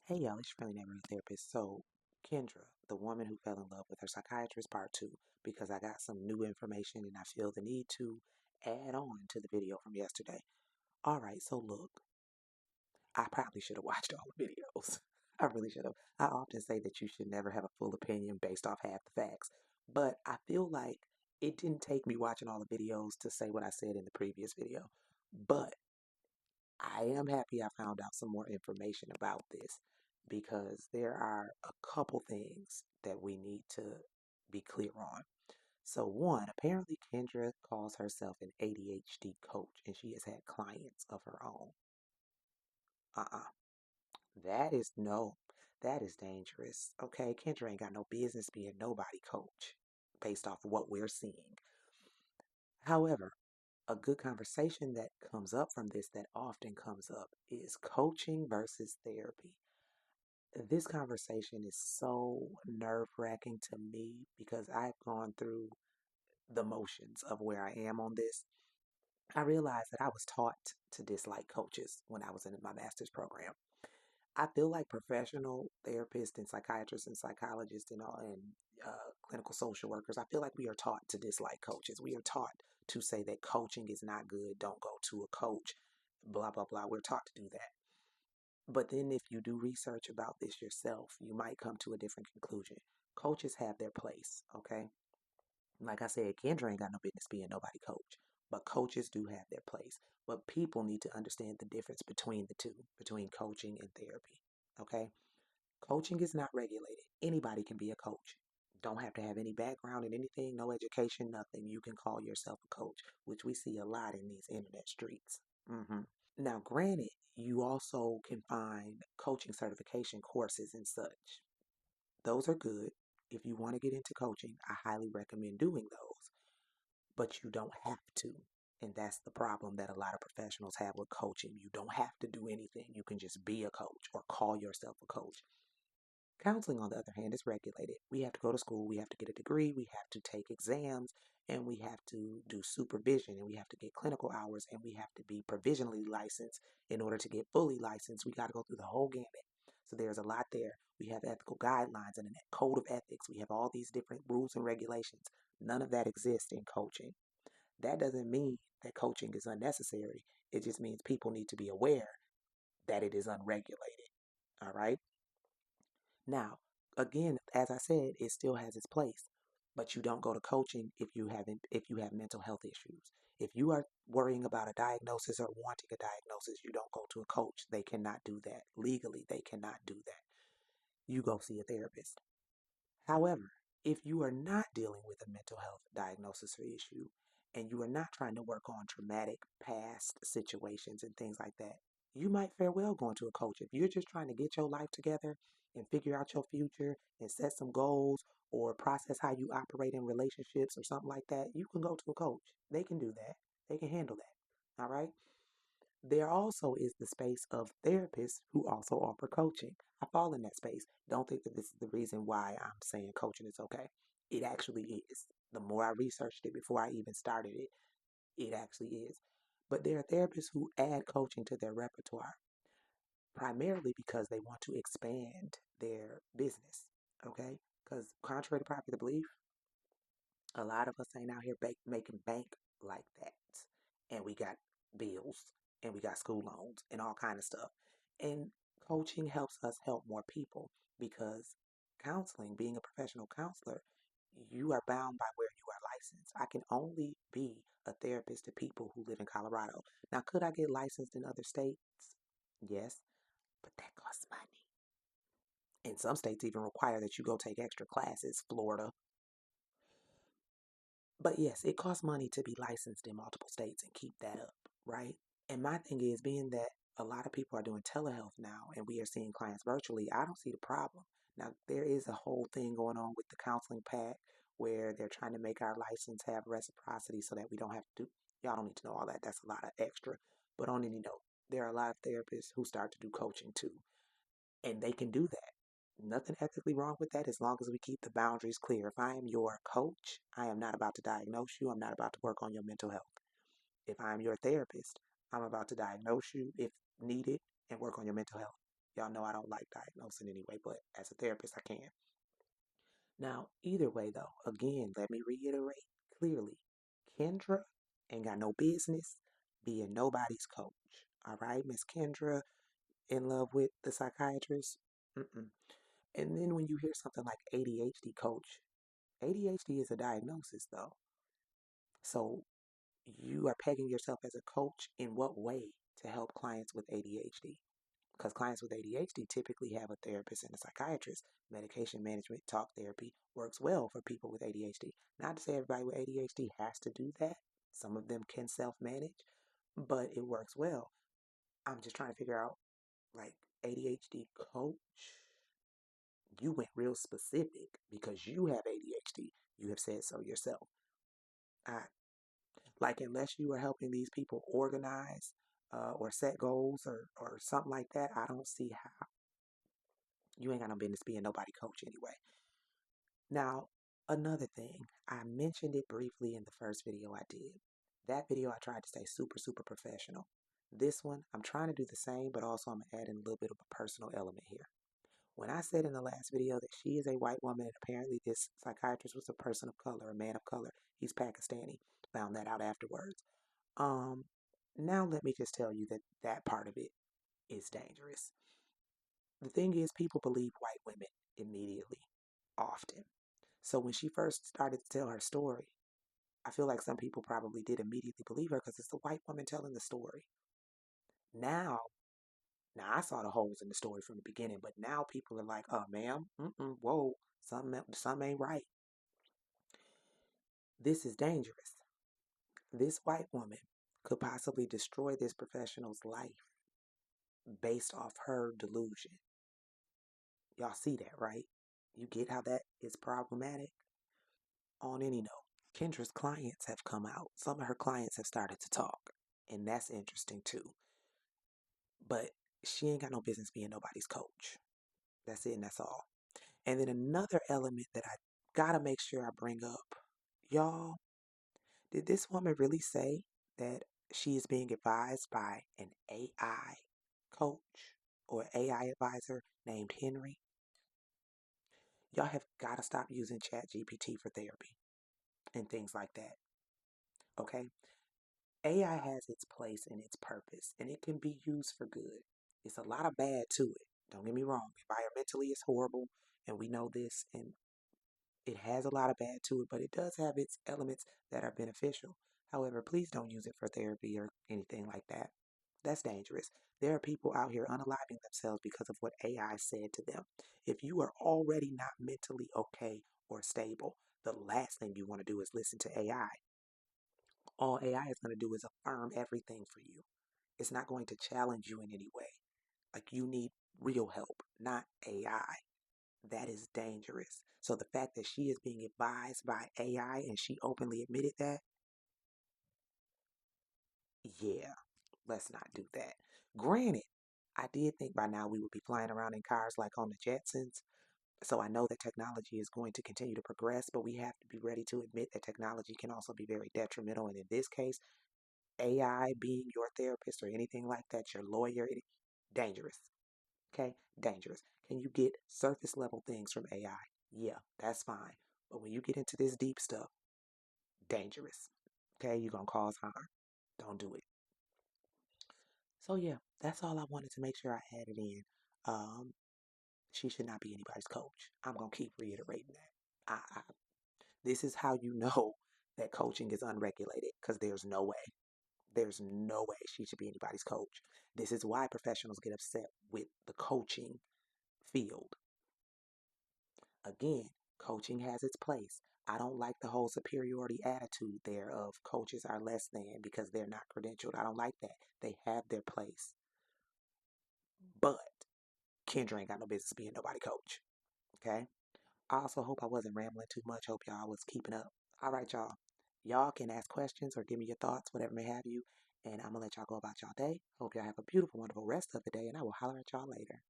Hey y'all, it's your friendly neighborhood therapist. So, Kendra, the woman who fell in love with her psychiatrist, part two, because I got some new information and I feel the need to add on to the video from yesterday. All right, so look, I probably should have watched all the videos. I really should have. I often say that you should never have a full opinion based off half the facts, but I feel like it didn't take me watching all the videos to say what I said in the previous video. But I am happy I found out some more information about this because there are a couple things that we need to be clear on. So, one, apparently Kendra calls herself an ADHD coach and she has had clients of her own. Uh-uh. That is no, that is dangerous. Okay, Kendra ain't got no business being nobody coach based off of what we're seeing. However, a good conversation that comes up from this that often comes up is coaching versus therapy. This conversation is so nerve-wracking to me because I've gone through the motions of where I am on this. I realized that I was taught to dislike coaches when I was in my master's program. I feel like professional therapists and psychiatrists and psychologists and all and clinical social workers, I feel like we are taught to dislike coaches. We are taught to say that coaching is not good, don't go to a coach, blah, blah, blah. We're taught to do that. But then if you do research about this yourself, you might come to a different conclusion. Coaches have their place, okay? Like I said, Kendra ain't got no business being nobody coach, but coaches do have their place. But people need to understand the difference between the two, between coaching and therapy, okay? Coaching is not regulated. Anybody can be a coach. Don't have to have any background in anything, no education, nothing. You can call yourself a coach, which we see a lot in these internet streets. Now, granted, you also can find coaching certification courses and such. Those are good. If you want to get into coaching, I highly recommend doing those, but you don't have to. And that's the problem that a lot of professionals have with coaching. You don't have to do anything. You can just be a coach or call yourself a coach. Counseling, on the other hand, is regulated. We have to go to school, we have to get a degree, we have to take exams, and we have to do supervision, and we have to get clinical hours, and we have to be provisionally licensed. In order to get fully licensed, we got to go through the whole gamut. So there's a lot there. We have ethical guidelines and a code of ethics. We have all these different rules and regulations. None of that exists in coaching. That doesn't mean that coaching is unnecessary. It just means people need to be aware that it is unregulated. All right. Now, again, as I said, it still has its place, but you don't go to coaching if you have mental health issues. If you are worrying about a diagnosis or wanting a diagnosis, you don't go to a coach. They cannot do that. Legally, they cannot do that. You go see a therapist. However, if you are not dealing with a mental health diagnosis or issue, and you are not trying to work on traumatic past situations and things like that, you might fare well going to a coach. If you're just trying to get your life together and figure out your future and set some goals or process how you operate in relationships or something like that, you can go to a coach. They can do that. They can handle that. All right. There also is the space of therapists who also offer coaching. I fall in that space. Don't think that this is the reason why I'm saying coaching is okay. It actually is. The more I researched it before I even started it, it actually is. But there are therapists who add coaching to their repertoire primarily because they want to expand their business. Okay? Because contrary to popular belief, a lot of us ain't out here making bank like that. And we got bills and we got school loans and all kind of stuff. And coaching helps us help more people because counseling, being a professional counselor, you are bound by where you are licensed. I can only be a therapist to people who live in Colorado. Now, could I get licensed in other states? Yes, but that costs money. And some states even require that you go take extra classes, Florida. But yes, it costs money to be licensed in multiple states and keep that up, right? And my thing is, being that a lot of people are doing telehealth now and we are seeing clients virtually, I don't see the problem. Now, there is a whole thing going on with the counseling pack where they're trying to make our license have reciprocity so that we don't have to do, y'all don't need to know all that. That's a lot of extra. But on any note, there are a lot of therapists who start to do coaching too, and they can do that. Nothing ethically wrong with that as long as we keep the boundaries clear. If I am your coach, I am not about to diagnose you. I'm not about to work on your mental health. If I'm your therapist, I'm about to diagnose you if needed and work on your mental health. Y'all know I don't like diagnosing anyway, but as a therapist, I can. Now, either way, though, again, let me reiterate clearly Kendra ain't got no business being nobody's coach. All right, Miss Kendra, in love with the psychiatrist? Mm-mm. And then when you hear something like ADHD coach, ADHD is a diagnosis, though. So you are pegging yourself as a coach in what way to help clients with ADHD? Because clients with ADHD typically have a therapist and a psychiatrist. Medication management, talk therapy works well for people with ADHD. Not to say everybody with ADHD has to do that. Some of them can self manage, but it works well. I'm just trying to figure out, like, ADHD coach, you went real specific because you have ADHD. You have said so yourself. I, like, unless you are helping these people organize or set goals or something like that, I don't see how. You ain't got no business being nobody coach anyway. Now, another thing, I mentioned it briefly in the first video I did. That video, I tried to stay super, super professional. This one, I'm trying to do the same, but also I'm adding a little bit of a personal element here. When I said in the last video that she is a white woman and apparently this psychiatrist was a person of color, a man of color, he's Pakistani, found that out afterwards. Um, Now let me just tell you that that part of it is dangerous. The thing is, people believe white women immediately, often. So when she first started to tell her story, I feel like some people probably did immediately believe her because it's the white woman telling the story. Now, now I saw the holes in the story from the beginning, but now people are like, "Oh, ma'am, whoa, something ain't right. This is dangerous. This white woman could possibly destroy this professional's life based off her delusion." Y'all see that, right? You get how that is problematic? On any note, Kendra's clients have come out. Some of her clients have started to talk, and that's interesting too. But she ain't got no business being nobody's coach. That's it, and that's all. And then another element that I gotta make sure I bring up, y'all, did this woman really say that she is being advised by an AI coach or AI advisor named Henry? Y'all have got to stop using ChatGPT for therapy and things like that. Okay? AI has its place and its purpose, and it can be used for good. It's a lot of bad to it. Don't get me wrong. Environmentally, it's horrible, and we know this, and it has a lot of bad to it, but it does have its elements that are beneficial. However, please don't use it for therapy or anything like that. That's dangerous. There are people out here unaliving themselves because of what AI said to them. If you are already not mentally okay or stable, the last thing you want to do is listen to AI. All AI is going to do is affirm everything for you. It's not going to challenge you in any way. Like, you need real help, not AI. That is dangerous. So the fact that she is being advised by AI and she openly admitted that, yeah, let's not do that. Granted, I did think by now we would be flying around in cars like on the Jetsons. So I know that technology is going to continue to progress, but we have to be ready to admit that technology can also be very detrimental. And in this case, AI being your therapist or anything like that, your lawyer, dangerous. Okay, dangerous. Can you get surface level things from AI? Yeah, that's fine. But when you get into this deep stuff, dangerous. Okay, you're gonna cause harm. Don't do it. So yeah, that's all I wanted to make sure I added in. Um, she should not be anybody's coach. I'm gonna keep reiterating that. This is how you know that coaching is unregulated because there's no way she should be anybody's coach. This is why professionals get upset with the coaching field. Again, coaching has its place. I don't like the whole superiority attitude there of coaches are less than because they're not credentialed. I don't like that. They have their place. But Kendra ain't got no business being nobody coach. Okay? I also hope I wasn't rambling too much. Hope y'all was keeping up. All right, y'all. Y'all can ask questions or give me your thoughts, whatever may have you. And I'm going to let y'all go about y'all day. Hope y'all have a beautiful, wonderful rest of the day. And I will holler at y'all later.